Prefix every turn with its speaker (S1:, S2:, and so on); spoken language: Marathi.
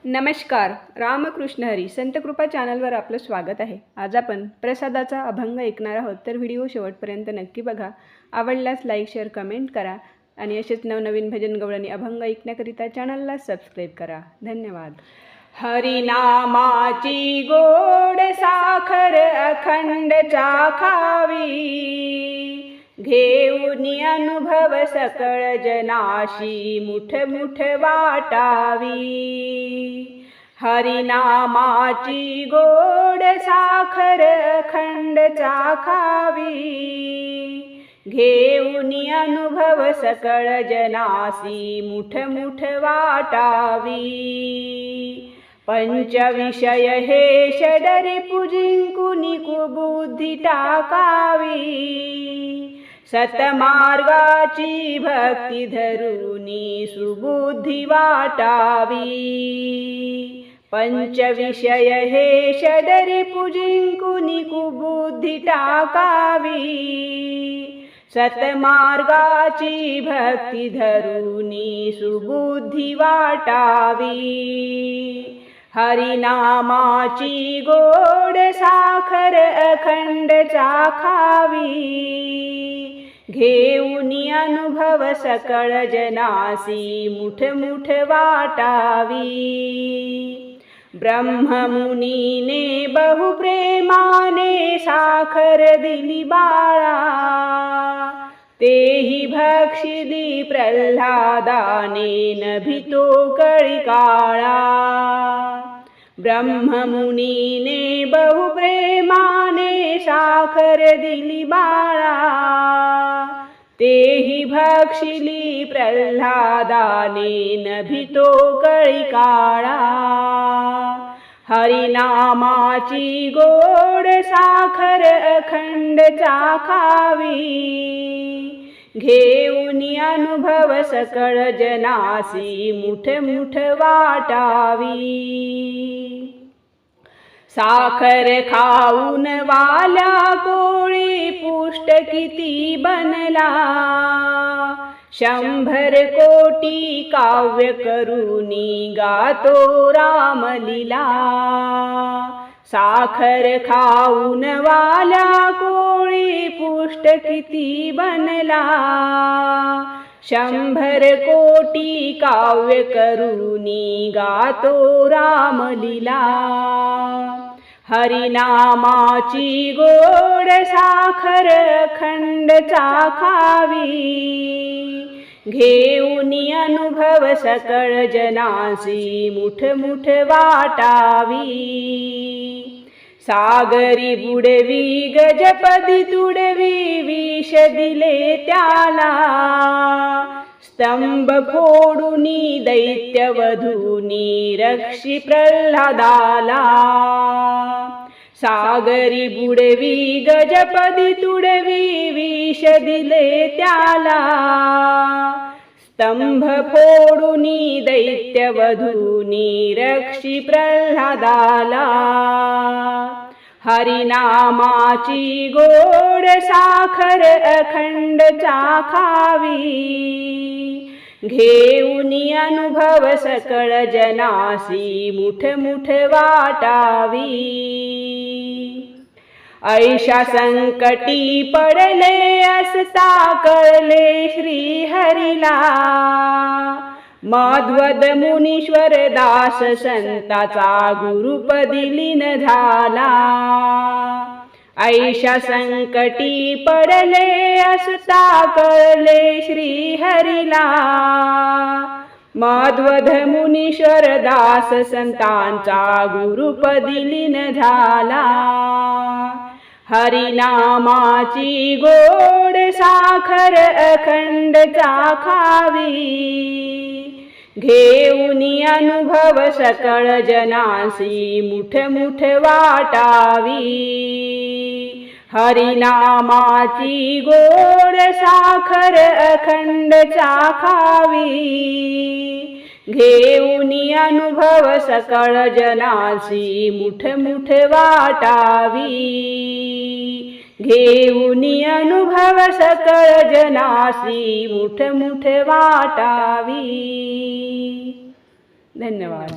S1: नमस्कार. रामकृष्ण हरी संत कृपा चॅनलवर आपलं स्वागत आहे. आज आपण प्रसादाचा अभंग ऐकणार आहोत, तर व्हिडिओ शेवटपर्यंत नक्की बघा. आवडल्यास लाईक, शेअर, कमेंट करा आणि असेच नवनवीन भजन गवळणी अभंग ऐकण्याकरिता चॅनलला सबस्क्राईब करा. धन्यवाद. हरिनामाची गोड साखर अखंड चाखावी, घेऊन अनुभव सकळ जनाशी मुठ मुठ वाटावी. हरिनामाची गोड साखर अखंड चाखावी, घेऊन अनुभव सकळ जनासी मुठ मुठ वाटावी. पंचविषय हे षडरी पुजिंकुनी कुबुद्धी टाकावी, सतमार्गाची भक्ती धरुनी सुबुद्धी वाटावी. पंचविषय हे षडरी पुजिंकुनी कुबुद्धी टाकावी, सतमार्गाची भक्ती धरुनी सुबुद्धी वाटावी. हरिनामाची गोड साखर अखंड चाखावी, घेऊन अनुभव सकळ जनासी मुठ मुठ वाटावी. ब्रह्ममुनीने बहुप्रेमाने साखर दिली बाळा, तेही भक्षिली प्रल्हादाने नभितो कळी काळा. ब्रह्ममुनीने बहुप्रेमाने साखर दिली बाळा, तेही भक्षिली प्रल्हादाने नभितो कळी काळा. हरिनामाची गोड साखर अखंड चाखावी, घेऊन अनुभव सकळ जनासी मुठ मुठ वाटावी. साखर खाऊन वाल्या कोळी पुष्ट किती बनला, 100 कोटी काव्य करुनी गातो रामलीला. साखर खाऊन वाल्या कोळी पुष्ट किती बनला, 100 कोटी काव्य करुनी गातो रामलीला. हरिनामाची गोड साखर अखंड चाखावी, घेऊन अनुभव सकळ जनासी मुठ मुठ वाटावी. सागरी बुडवी गजपदी तुडवी, विष दिले त्याला, स्तंभ फोडूनी दैत्यवधूनी रक्षी प्रल्हादाला. सागरी बुडवी गजपदी तुडवी, विष दिले त्याला, स्तंभ फोडूनी दैत्यवधूनी रक्षी प्रल्हादाला. हरिनामाची गोड साखर अखंड चाखावी, घेऊन अनुभव सकळ जनासी मुठ मुठ वाटावी. ऐशा संकटी पडले असता कळले श्री हरीला, मध्वद मुनीश्वर दास संताचा गुरुपदी लीन झाला. ऐशा संकटी पडले असता कळले श्री हरीला, मध्वद मुनीश्वर दास संतांचा गुरुपदी लीन झाला. हरिनामाची गोड साखर अखंड चाखावी, घेऊन अनुभव सकळ जनासी मुठ मुठ वाटावी. हरिनामाची गोड साखर अखंड चाखावी, घेऊन अनुभव सकळ जनासी मुठ मुठ वाटावी. घेऊन अनुभव सकळ जनासी मुठ मुठ वाटावी. धन्यवाद.